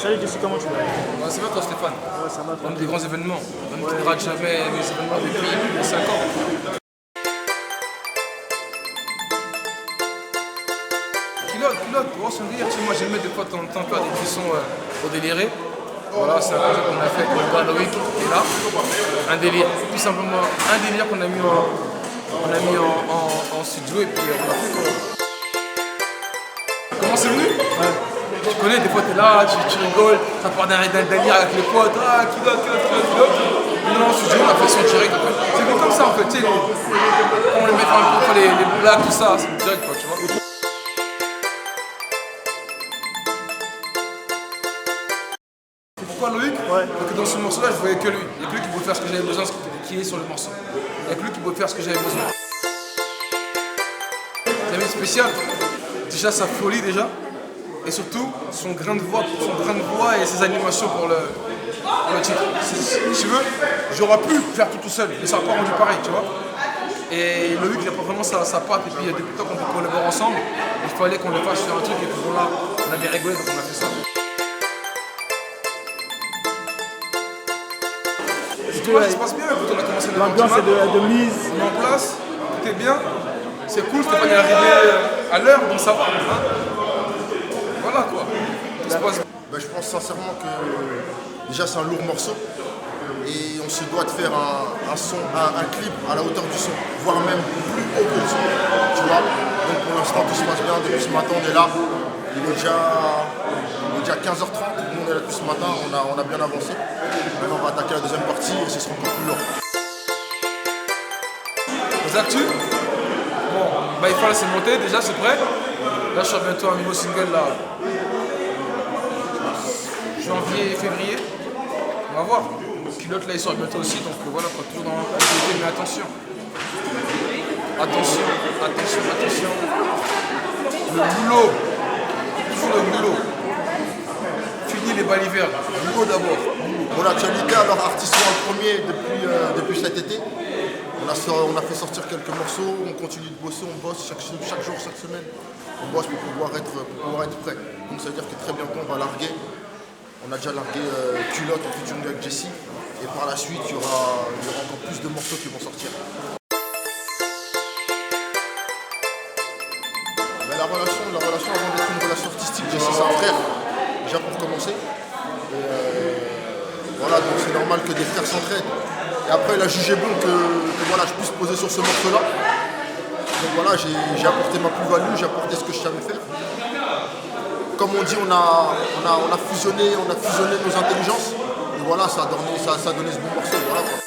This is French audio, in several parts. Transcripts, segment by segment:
Salut Jesse, comment tu vas? Ouais, ça va toi Stéphane? Ouais, ça va. On a des grands événements. Même tu ne rates jamais les événements depuis plus de 5 ans. Culotte, pour son délire. Moi j'aime des fois de temps en temps faire des cuissons pour délirer. Voilà, c'est un projet qu'on a fait avec le gars Loïc qui est là. Un délire. Tout simplement un délire qu'on a mis en studio et puis on a fait quoi. Comment c'est venu? Ouais. Tu connais, des fois t'es là, tu rigoles, ça part d'un délire avec les potes, culotte. Nous en studio on a fait son direct en fait. C'est venu comme ça en fait, tu sais, on les met un peu les blagues, tout ça, c'est direct quoi, tu vois. Pourquoi Loïc? Ouais. Parce que dans ce morceau là je voyais que lui. Il n'y a que lui qui pouvait faire ce que j'avais besoin, qui est sur le morceau. Il n'y a que lui qui pouvait faire ce que j'avais besoin. J'avais une spéciale, déjà sa folie déjà. Et surtout son grain de voix et ses animations pour le titre. Si tu veux, j'aurais pu faire tout seul, mais ça n'a pas rendu pareil, tu vois. Et Loïc, il a pas vraiment sa patte, et puis depuis le temps qu'on collabore ensemble, il fallait qu'on le fasse sur un truc, et puis voilà, on avait rigolé, donc on a fait ça. Et toi, ça se passe bien, écoute, on a commencé l'ambiance est de mise. On est en place, tout est bien, c'est cool, Stéphane est arrivé à l'heure, donc ça va. Hein. Voilà quoi. Tout se passe bien. Je pense sincèrement que déjà c'est un lourd morceau et on se doit de faire un clip à la hauteur du son, voire même plus haut que le son, tu vois. Donc pour l'instant tout se passe bien, depuis ce matin on est là, il est déjà 15h30, nous on est là depuis ce matin, on a bien avancé. Maintenant on va attaquer la deuxième partie et ce sera encore plus lourd. Les actus? Bon, il faut c'est monté, déjà c'est prêt. Là je sors bientôt un nouveau single là. Janvier et février. On va voir. Culotte là il sort bientôt aussi, donc voilà, quoi, toujours dans l'activité, mais attention. Attention. Le boulot. Toujours le boulot. Fini les balivernes. Le boulot d'abord. Bon, l'actualité, alors artiste en premier depuis cet été. On a fait sortir quelques morceaux, on continue de bosser, on bosse chaque jour, chaque semaine. On bosse pour pouvoir être prêt. Donc ça veut dire que très bientôt on va larguer. On a déjà largué Culotte en featuring avec Jesse. Et par la suite, il y aura encore plus de morceaux qui vont sortir. Mais la relation avant d'être une relation artistique, Jesse c'est un frère, déjà pour commencer. Voilà, donc c'est normal que des frères s'entraident. Et après, il a jugé bon que voilà, je puisse poser sur ce morceau-là. Donc voilà, j'ai apporté ma plus-value, j'ai apporté ce que je savais faire. Comme on dit, on a fusionné nos intelligences. Et voilà, ça a donné ce bon morceau. Voilà, quoi.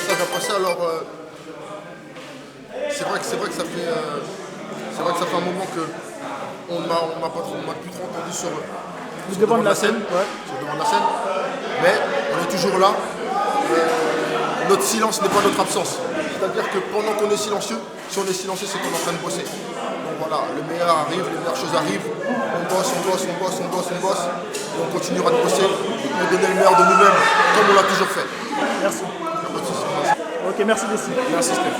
Ça va passer alors. C'est vrai que ça fait un moment qu'on m'a plus trop entendu sur devant de la scène. Ouais. Sur devant de la scène. Mais on est toujours là. Notre silence n'est pas notre absence. C'est-à-dire que pendant qu'on est silencieux, si on est silencieux, c'est qu'on est en train de bosser. Donc voilà, le meilleur arrive, les meilleures choses arrivent. On bosse. Et on continuera de bosser pour donner le meilleur de nous-mêmes, comme on l'a toujours fait. Merci. Ok, merci Jesse. Merci Stéphane.